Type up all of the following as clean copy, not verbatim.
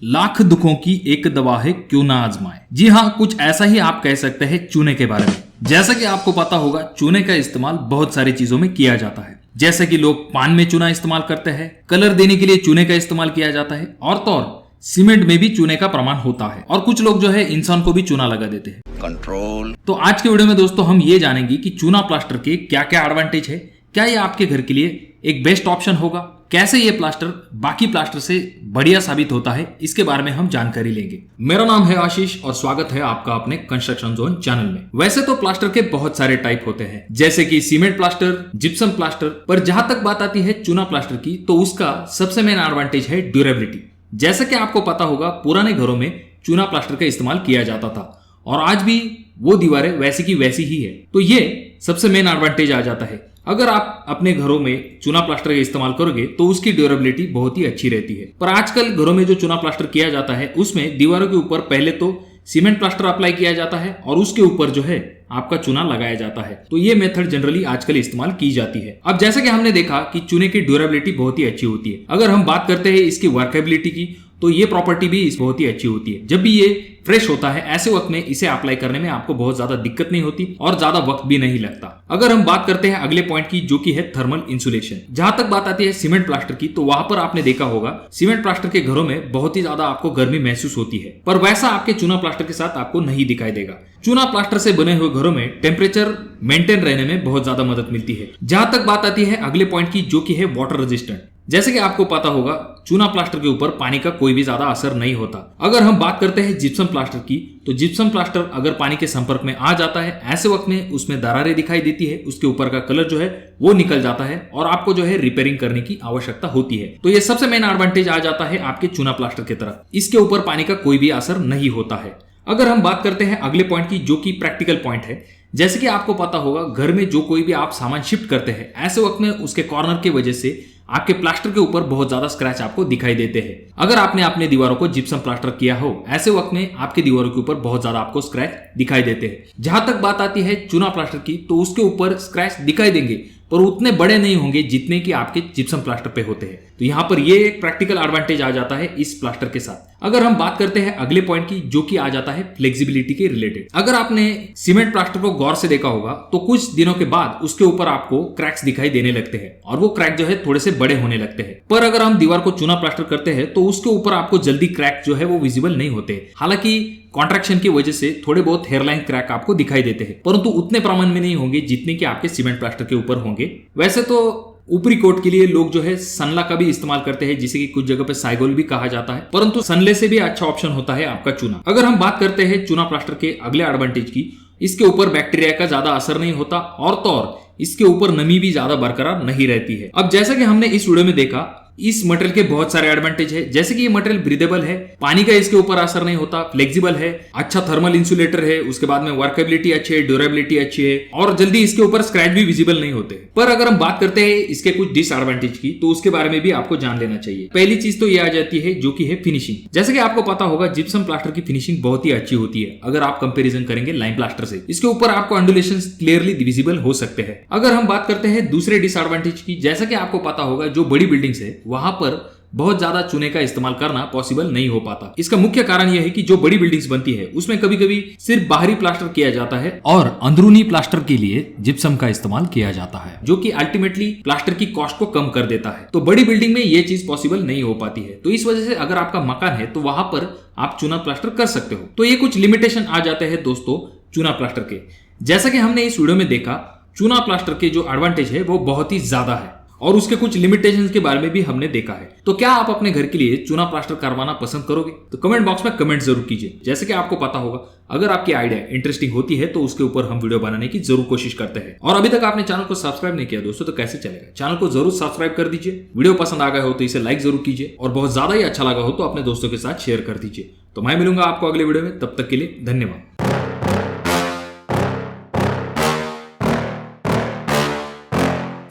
लाख दुखों की एक दवा है, क्यों ना आजमाए। जी हाँ, कुछ ऐसा ही आप कह सकते हैं चूने के बारे में। जैसा कि आपको पता होगा, चूने का इस्तेमाल बहुत सारी चीजों में किया जाता है। जैसे कि लोग पान में चूना इस्तेमाल करते हैं, कलर देने के लिए चूने का इस्तेमाल किया जाता है, और तो और सीमेंट में भी चूने का प्रमाण होता है, और कुछ लोग जो है इंसान को भी चूना लगा देते हैं। कंट्रोल। तो आज के वीडियो में दोस्तों हम ये जानेंगे कि चूना प्लास्टर के क्या क्या एडवांटेज है, क्या ये आपके घर के लिए एक बेस्ट ऑप्शन होगा, कैसे ये प्लास्टर बाकी प्लास्टर से बढ़िया साबित होता है, इसके बारे में हम जानकारी लेंगे। मेरा नाम है आशीष और स्वागत है आपका अपने कंस्ट्रक्शन जोन चैनल में। वैसे तो प्लास्टर के बहुत सारे टाइप होते हैं, जैसे कि सीमेंट प्लास्टर, जिप्सम प्लास्टर, पर जहां तक बात आती है चूना प्लास्टर की, तो उसका सबसे मेन एडवांटेज है ड्यूरेबिलिटी। जैसा कि आपको पता होगा, पुराने घरों में चूना प्लास्टर का इस्तेमाल किया जाता था और आज भी वो दीवारें वैसी की वैसी ही है, तो ये सबसे मेन एडवांटेज आ जाता है। अगर आप अपने घरों में चूना प्लास्टर का इस्तेमाल करोगे तो उसकी ड्यूरेबिलिटी बहुत ही अच्छी रहती है। पर आजकल घरों में जो चूना प्लास्टर किया जाता है, उसमें दीवारों के ऊपर पहले तो सीमेंट प्लास्टर अप्लाई किया जाता है और उसके ऊपर जो है आपका चूना लगाया जाता है। तो ये मेथड जनरली आजकल इस्तेमाल की जाती है। अब जैसे कि हमने देखा कि चूने की ड्यूरेबिलिटी बहुत ही अच्छी होती है। अगर हम बात करते हैं इसकी वर्केबिलिटी की, तो ये प्रॉपर्टी भी बहुत ही अच्छी होती है। जब भी ये फ्रेश होता है, ऐसे वक्त में इसे अप्लाई करने में आपको बहुत ज्यादा दिक्कत नहीं होती और ज्यादा वक्त भी नहीं लगता। अगर हम बात करते हैं अगले पॉइंट की, जो कि है थर्मल इंसुलेशन। जहां तक बात आती है सीमेंट प्लास्टर की, तो वहां पर आपने देखा होगा सीमेंट प्लास्टर के घरों में बहुत ही ज्यादा आपको गर्मी महसूस होती है, पर वैसा आपके चूना प्लास्टर के साथ आपको नहीं दिखाई देगा। चूना प्लास्टर से बने हुए घरों में टेम्परेचर मेंटेन रहने में बहुत ज्यादा मदद मिलती है। जहां तक बात आती है अगले पॉइंट की, जो कि है वाटर रेजिस्टेंट। जैसे कि आपको पता होगा, चूना प्लास्टर के ऊपर पानी का कोई भी ज्यादा असर नहीं होता। अगर हम बात करते हैं जिप्सम प्लास्टर की, तो जिप्सम प्लास्टर अगर पानी के संपर्क में आ जाता है, ऐसे वक्त में उसमें दरारें दिखाई देती है, उसके ऊपर का कलर जो है वो निकल जाता है और आपको जो है रिपेयरिंग करने की आवश्यकता होती है। तो ये सबसे मेन एडवांटेज आ जाता है आपके चूना प्लास्टर की तरफ। इसके ऊपर पानी का कोई भी असर नहीं होता है। अगर हम बात करते हैं अगले पॉइंट की, जो कि प्रैक्टिकल पॉइंट है, जैसे कि आपको पता होगा, घर में जो कोई भी आप सामान शिफ्ट करते हैं, ऐसे वक्त में उसके कॉर्नर की वजह से आपके प्लास्टर के ऊपर बहुत ज्यादा स्क्रैच आपको दिखाई देते हैं। अगर आपने अपने दीवारों को जिप्सम प्लास्टर किया हो, ऐसे वक्त में आपके दीवारों के ऊपर बहुत ज्यादा आपको स्क्रैच दिखाई देते हैं। जहां तक बात आती है चूना प्लास्टर की, तो उसके ऊपर स्क्रैच दिखाई देंगे, पर उतने बड़े नहीं होंगे जितने कि आपके जिप्सम प्लास्टर पे होते हैं। तो यहाँ पर ये एक प्रैक्टिकल एडवांटेज आ जाता है इस प्लास्टर के साथ। अगर हम बात करते हैं अगले पॉइंट की, जो कि आ जाता है फ्लेक्सिबिलिटी के रिलेटेड। अगर आपने सीमेंट प्लास्टर को गौर से देखा होगा, तो कुछ दिनों के बाद उसके ऊपर आपको क्रैक्स दिखाई देने लगते हैं और वो क्रैक जो है थोड़े से बड़े होने लगते हैं। पर अगर हम दीवार को चूना प्लास्टर करते हैं, तो उसके ऊपर आपको जल्दी क्रैक जो है वो विजिबल नहीं होते। हालांकि कॉन्ट्रैक्शन की वजह से थोड़े बहुत हेयरलाइन क्रैक आपको दिखाई देते हैं, परंतु उतने प्रमाण में नहीं होंगे जितने कि आपके सीमेंट प्लास्टर के ऊपर होंगे। वैसे तो ऊपरी कोट के लिए लोग जो है सनला का भी इस्तेमाल करते हैं, जिसे कि कुछ जगह पे साइगोल भी कहा जाता है, परंतु सनले से भी अच्छा ऑप्शन होता है आपका चूना। अगर हम बात करते हैं चूना प्लास्टर के अगले एडवांटेज की, इसके ऊपर बैक्टीरिया का ज्यादा असर नहीं होता और तो और इसके ऊपर नमी भी ज्यादा बरकरार नहीं रहती है। अब जैसा कि हमने इस वीडियो में देखा, इस मटेरियल के बहुत सारे एडवांटेज है, जैसे कि ये मटेरियल ब्रीदेबल है, पानी का इसके ऊपर असर नहीं होता, फ्लेक्सिबल है, अच्छा थर्मल इंसुलेटर है, उसके बाद में वर्केबिलिटी अच्छी है, ड्यूरेबिलिटी अच्छी है और जल्दी इसके ऊपर स्क्रैच भी विजिबल नहीं होते। पर अगर हम बात करते हैं इसके कुछ डिसएडवांटेज की, तो उसके बारे में भी आपको जान लेना चाहिए। पहली चीज तो ये आ जाती है, जो कि है फिनिशिंग। जैसे कि आपको पता होगा, जिप्सम प्लास्टर की फिनिशिंग बहुत ही अच्छी होती है अगर आप कंपेरिजन करेंगे लाइम प्लास्टर से। इसके ऊपर आपको अंडुलेशन क्लियरली विजिबल हो सकते हैं। अगर हम बात करते हैं दूसरे डिसएडवांटेज की, जैसा कि आपको पता होगा, जो बड़ी बिल्डिंग्स है वहां पर बहुत ज्यादा चूने का इस्तेमाल करना पॉसिबल नहीं हो पाता। इसका मुख्य कारण यह है कि जो बड़ी बिल्डिंग्स बनती है उसमें कभी कभी सिर्फ बाहरी प्लास्टर किया जाता है और अंदरूनी प्लास्टर के लिए जिप्सम का इस्तेमाल किया जाता है, जो कि अल्टीमेटली प्लास्टर की कॉस्ट को कम कर देता है। तो बड़ी बिल्डिंग में यह चीज पॉसिबल नहीं हो पाती है। तो इस वजह से अगर आपका मकान है, तो वहां पर आप चूना प्लास्टर कर सकते हो। तो ये कुछ लिमिटेशन आ जाते हैं दोस्तों चूना प्लास्टर के। जैसा कि हमने इस वीडियो में देखा, चूना प्लास्टर के जो एडवांटेज है वो बहुत ही ज्यादा है और उसके कुछ लिमिटेशंस के बारे में भी हमने देखा है। तो क्या आप अपने घर के लिए चूना प्लास्टर करवाना पसंद करोगे? तो कमेंट बॉक्स में कमेंट जरूर कीजिए। जैसे कि आपको पता होगा, अगर आपकी आइडिया इंटरेस्टिंग होती है तो उसके ऊपर हम वीडियो बनाने की जरूर कोशिश करते हैं। और अभी तक आपने चैनल को सब्सक्राइब नहीं किया दोस्तों, तो कैसे चलेगा? चैनल को जरूर सब्सक्राइब कर दीजिए। वीडियो पसंद आ गया हो तो इसे लाइक जरूर कीजिए और बहुत ज्यादा ही अच्छा लगा हो तो अपने दोस्तों के साथ शेयर कर दीजिए। तो मैं मिलूंगा आपको अगले वीडियो में, तब तक के लिए धन्यवाद।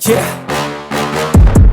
Yeah.